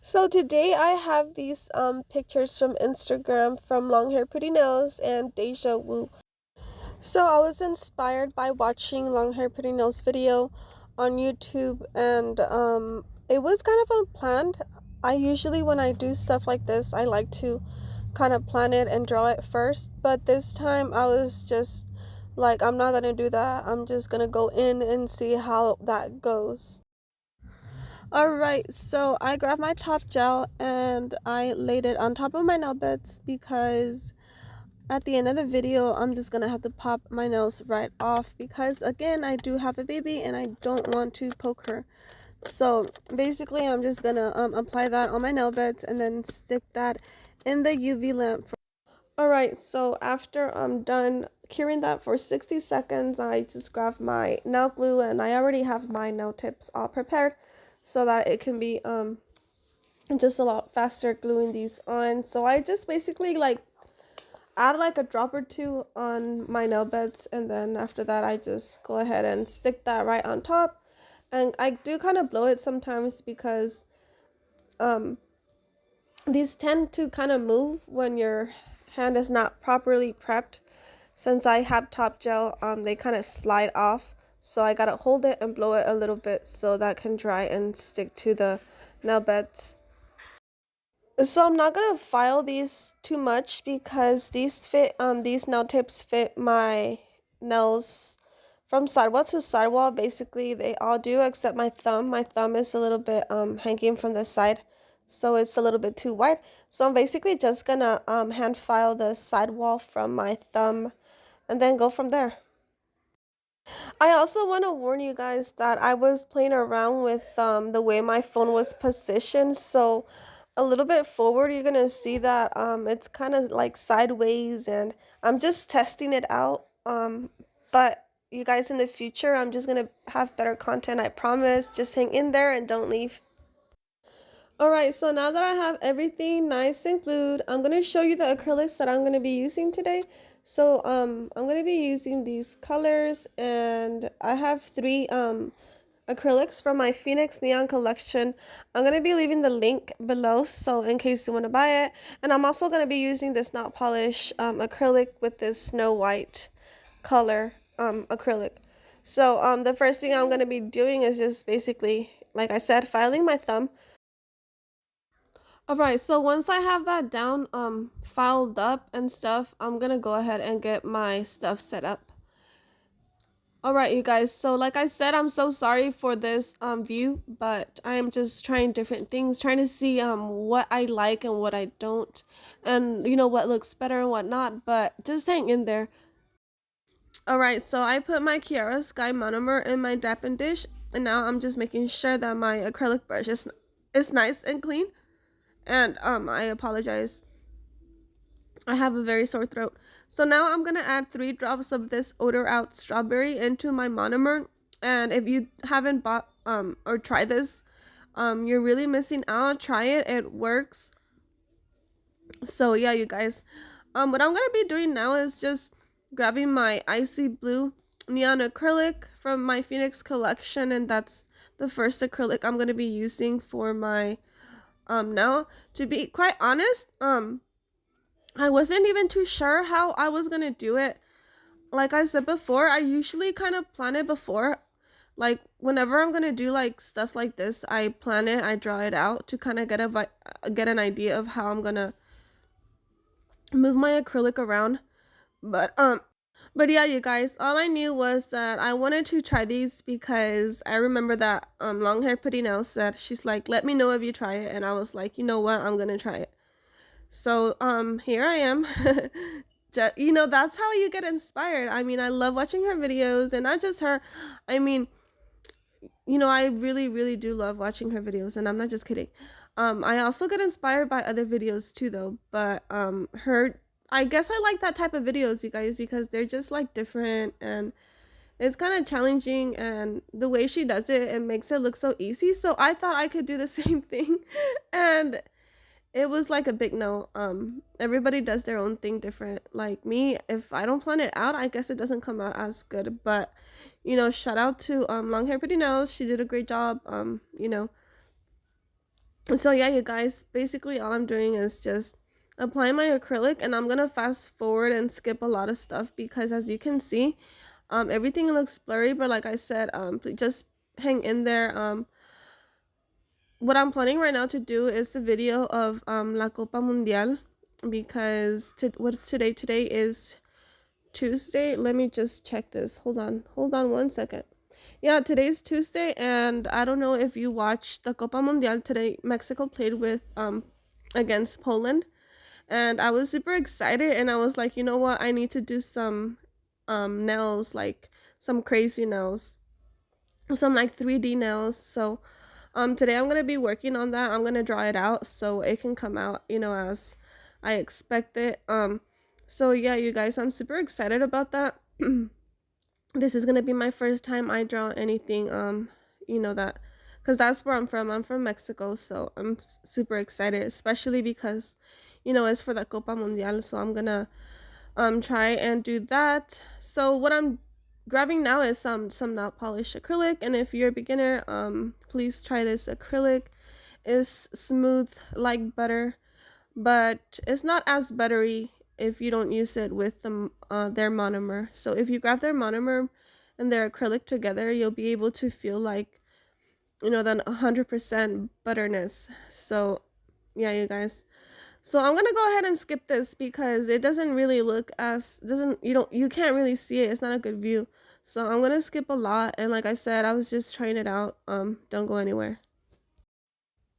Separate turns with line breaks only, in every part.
So today I have these pictures from Instagram from Long Hair Pretty Nails and Deja Wu. So I was inspired by watching Long Hair Pretty Nails video on YouTube, and it was kind of unplanned. I usually, when I do stuff like this, I like to kind of plan it and draw it first, but this time I was just like, I'm not gonna do that. I'm just gonna go in and see how that goes. Alright, so I grabbed my top gel and I laid it on top of my nail beds because at the end of the video I'm just gonna have to pop my nails right off because again I do have a baby and I don't want to poke her. So basically I'm just gonna apply that on my nail beds and then stick that in the UV lamp. Alright, so after I'm done curing that for 60 seconds, I just grab my nail glue and I already have my nail tips all prepared so that it can be just a lot faster gluing these on. So I just basically like add like a drop or two on my nail beds, and then after that I just go ahead and stick that right on top. And I do kind of blow it sometimes because these tend to kind of move when your hand is not properly prepped. Since I have top gel, they kind of slide off, so I gotta hold it and blow it a little bit so that can dry and stick to the nail beds. So I'm not gonna file these too much because these nail tips fit my nails from sidewall to sidewall. Basically they all do except my thumb. My thumb is a little bit hanging from the side, so it's a little bit too wide. So I'm basically just gonna hand file the sidewall from my thumb and then go from there. I also want to warn you guys that I was playing around with the way my phone was positioned. So a little bit forward, you're gonna see that it's kind of like sideways, and I'm just testing it out. But you guys, in the future, I'm just gonna have better content, I promise. Just hang in there and don't leave. Alright, so now that I have everything nice and glued, I'm going to show you the acrylics that I'm going to be using today. So I'm going to be using these colors, and I have three acrylics from my Phoenix Neon collection. I'm going to be leaving the link below, so in case you want to buy it. And I'm also going to be using this nail polish acrylic with this Snow White color acrylic. So the first thing I'm going to be doing is just basically, like I said, filing my thumb. Alright, so once I have that down, filed up and stuff, I'm gonna go ahead and get my stuff set up. Alright, you guys, so like I said, I'm so sorry for this view, but I am just trying different things, trying to see what I like and what I don't, and you know what looks better and what not, but just hang in there. Alright, so I put my Kiara Sky monomer in my dappen dish, and now I'm just making sure that my acrylic brush is nice and clean. And I apologize, I have a very sore throat. So now I'm gonna add 3 drops of this odor out strawberry into my monomer. And if you haven't bought or tried this, you're really missing out. Try it, it works. So yeah, you guys, what I'm gonna be doing now is just grabbing my icy blue neon acrylic from my Phoenix collection, and that's the first acrylic I'm gonna be using for my now. To be quite honest, I wasn't even too sure how I was gonna do it. Like I said before, I usually kind of plan it before. Like whenever I'm gonna do like stuff like this, I plan it, I draw it out to kind of get an idea of how I'm gonna move my acrylic around. But yeah, you guys, all I knew was that I wanted to try these because I remember that Long Hair Pretty Nails said, she's like, let me know if you try it, and I was like, you know what, I'm gonna try it. So here I am. Just, you know, that's how you get inspired. I mean, I love watching her videos, and not just her. I mean, you know, I really do love watching her videos, and I'm not just kidding. I also get inspired by other videos too, though. But her, I guess I like that type of videos, you guys, because they're just like different, and it's kind of challenging, and the way she does it, it makes it look so easy. So I thought I could do the same thing, and it was like a big no. Everybody does their own thing different. Like me, if I don't plan it out, I guess it doesn't come out as good. But you know, shout out to Long Hair Pretty Nails. She did a great job. You know, So yeah, you guys, basically all I'm doing is just applying my acrylic, and I'm gonna fast forward and skip a lot of stuff because as you can see, everything looks blurry. But like I said, just hang in there. What I'm planning right now to do is a video of La Copa Mundial, because what's today? Today is Tuesday. Let me just check this. Hold on 1 second. Yeah, today's Tuesday, and I don't know if you watched the Copa Mundial today. Mexico played with against Poland, and I was super excited, and I was like, you know what? I need to do some nails, like some crazy nails, some like 3D nails. So today I'm gonna be working on that. I'm gonna draw it out so it can come out, as I expect it. So yeah, you guys, I'm super excited about that. This is gonna be my first time I draw anything, that, because that's where I'm from. I'm from Mexico, so I'm super excited, especially because, it's for the Copa Mundial. So I'm gonna try and do that. So what I'm grabbing now is some nail polish acrylic, and if you're a beginner, please try this acrylic. It's smooth like butter, but it's not as buttery if you don't use it with their monomer. So if you grab their monomer and their acrylic together, you'll be able to feel like, that 100% butterness. So yeah, you guys. So I'm gonna go ahead and skip this because it doesn't really look as doesn't you can't really see it. It's not a good view. So I'm gonna skip a lot, and like I said, I was just trying it out. Don't go anywhere.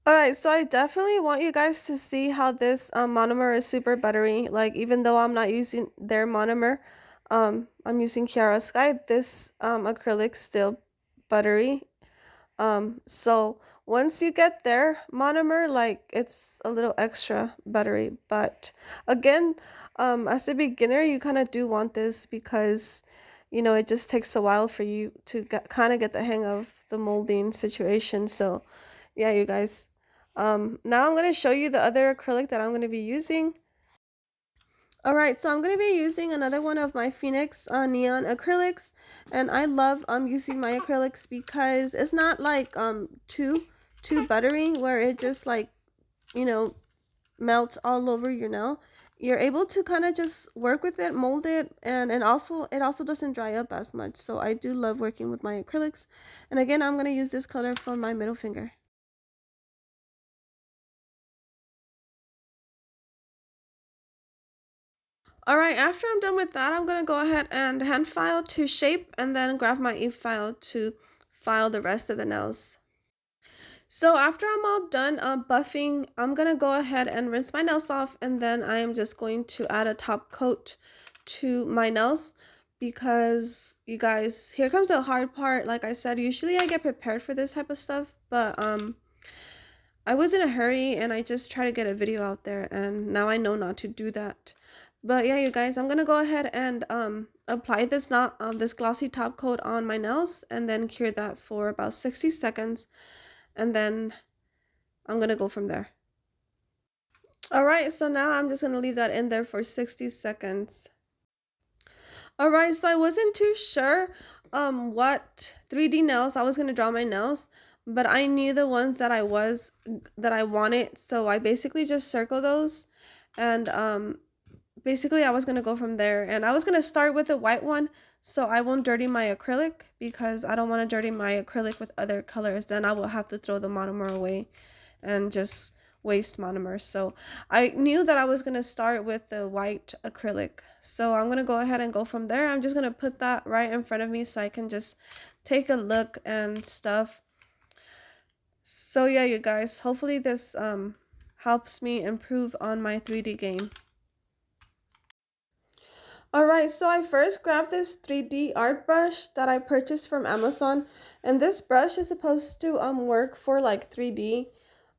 Alright, so I definitely want you guys to see how this monomer is super buttery. Like, even though I'm not using their monomer, I'm using Kiara Sky, this acrylic's still buttery. So once you get their monomer, like, it's a little extra buttery. But again, as a beginner, you kind of do want this because, it just takes a while for you to kind of get the hang of the molding situation. So yeah, you guys. Now I'm going to show you the other acrylic that I'm going to be using. Alright, so I'm going to be using another one of my Phoenix neon acrylics, and I love using my acrylics because it's not like too buttery where it just like, you know, melts all over your nail. You're able to kind of just work with it, mold it, and it also doesn't dry up as much. So I do love working with my acrylics. And again, I'm going to use this color for my middle finger. Alright, after I'm done with that, I'm going to go ahead and hand file to shape and then grab my e-file to file the rest of the nails. So after I'm all done buffing, I'm going to go ahead and rinse my nails off, and then I am just going to add a top coat to my nails because, you guys, here comes the hard part. Like I said, usually I get prepared for this type of stuff, but I was in a hurry and I just try to get a video out there, and now I know not to do that. But yeah, you guys, I'm gonna go ahead and apply this glossy top coat on my nails and then cure that for about 60 seconds, and then I'm gonna go from there. Alright, so now I'm just gonna leave that in there for 60 seconds. Alright, so I wasn't too sure what 3D nails I was gonna draw my nails, but I knew the ones that I wanted, so I basically just circle those, and basically I was gonna go from there, and I was gonna start with the white one so I won't dirty my acrylic because I don't want to dirty my acrylic with other colors. Then I will have to throw the monomer away and just waste monomer. So I knew that I was going to start with the white acrylic. So I'm going to go ahead and go from there. I'm just going to put that right in front of me so I can just take a look and stuff. So yeah, you guys, hopefully this helps me improve on my 3D game. Alright, so I first grabbed this 3D art brush that I purchased from Amazon, and this brush is supposed to work for like 3D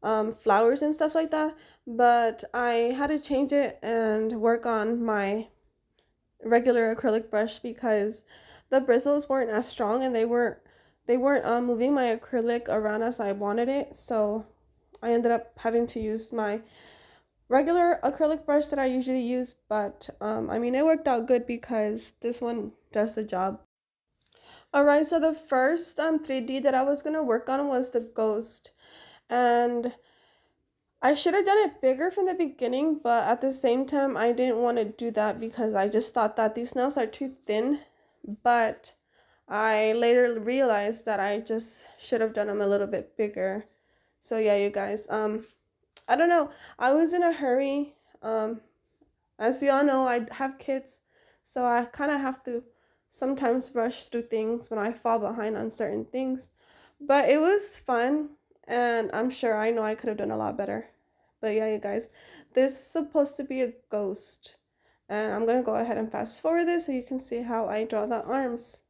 flowers and stuff like that, but I had to change it and work on my regular acrylic brush because the bristles weren't as strong and they weren't moving my acrylic around as I wanted it, so I ended up having to use my regular acrylic brush that I usually use, but I mean, it worked out good because this one does the job. Alright, so the first 3D that I was going to work on was the ghost, and I should have done it bigger from the beginning, but at the same time, I didn't want to do that because I just thought that these nails are too thin. But I later realized that I just should have done them a little bit bigger. So yeah, you guys, I don't know. I was in a hurry. As y'all know, I have kids, so I kind of have to sometimes rush through things when I fall behind on certain things. But it was fun, and I'm sure I know I could have done a lot better. But yeah, you guys, this is supposed to be a ghost. And I'm going to go ahead and fast forward this so you can see how I draw the arms.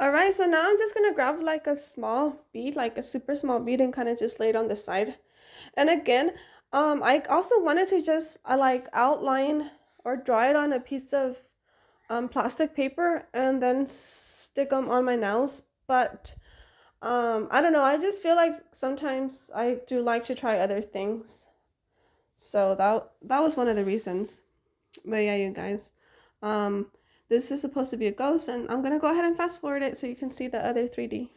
Alright, so now I'm just going to grab like a small bead, like a super small bead, and kind of just lay it on the side. And again, I also wanted to just like outline or draw it on a piece of plastic paper and then stick them on my nails. But I don't know, I just feel like sometimes I do like to try other things. So that was one of the reasons. But yeah, you guys, this is supposed to be a ghost, and I'm gonna go ahead and fast forward it so you can see the other 3D.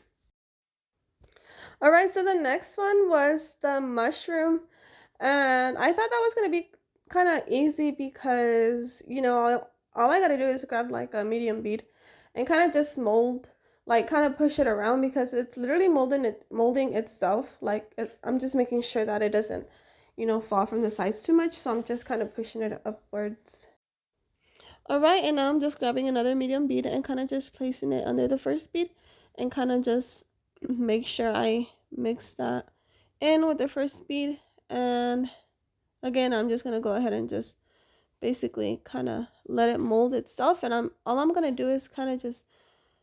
All right, so the next one was the mushroom, and I thought that was gonna be kind of easy because, you know, all I gotta do is grab like a medium bead and kind of just mold, like kind of push it around because it's literally molding itself. Like I'm just making sure that it doesn't, you know, fall from the sides too much. So I'm just kind of pushing it upwards. All right, and now I'm just grabbing another medium bead and kind of just placing it under the first bead and kind of just make sure I mix that in with the first bead. And again, I'm just going to go ahead and just basically kind of let it mold itself. And all I'm going to do is kind of just,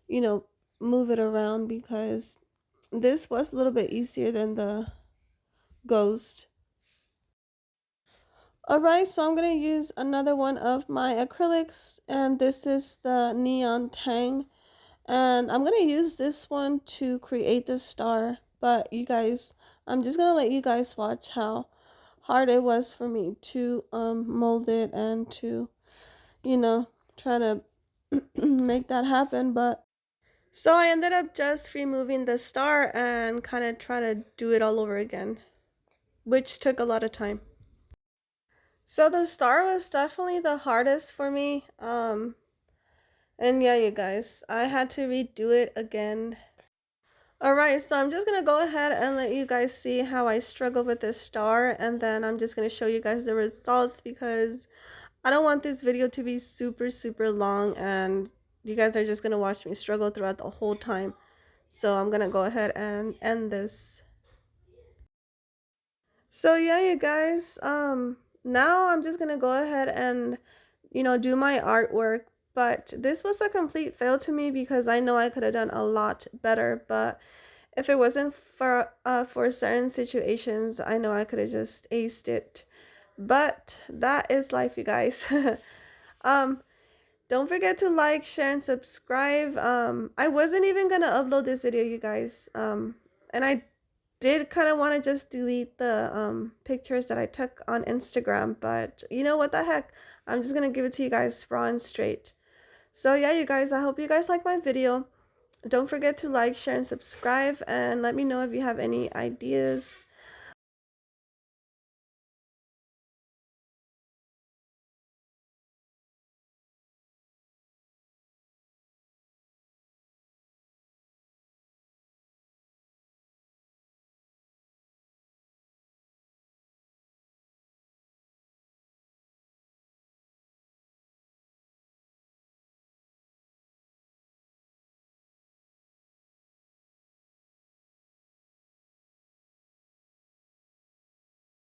you know, move it around because this was a little bit easier than the ghost. Alright, so I'm going to use another one of my acrylics, and this is the Neon Tang. And I'm going to use this one to create the star, but you guys, I'm just going to let you guys watch how hard it was for me to mold it and to, you know, try to make that happen. But so I ended up just removing the star and kind of trying to do it all over again, which took a lot of time. So the star was definitely the hardest for me. And yeah, you guys, I had to redo it again. Alright, so I'm just gonna go ahead and let you guys see how I struggle with this star, and then I'm just gonna show you guys the results because I don't want this video to be super long and you guys are just gonna watch me struggle throughout the whole time. So I'm gonna go ahead and end this. So yeah, you guys, now I'm just gonna go ahead and, you know, do my artwork. But this was a complete fail to me because I know I could have done a lot better. But if it wasn't for certain situations, I know I could have just aced it. But that is life, you guys. Don't forget to like, share, and subscribe. I wasn't even gonna upload this video, you guys. And I did kind of want to just delete the pictures that I took on Instagram, but you know what the heck, I'm just gonna give it to you guys raw and straight. So yeah, you guys, I hope you guys like my video. Don't forget to like, share, and subscribe, and let me know if you have any ideas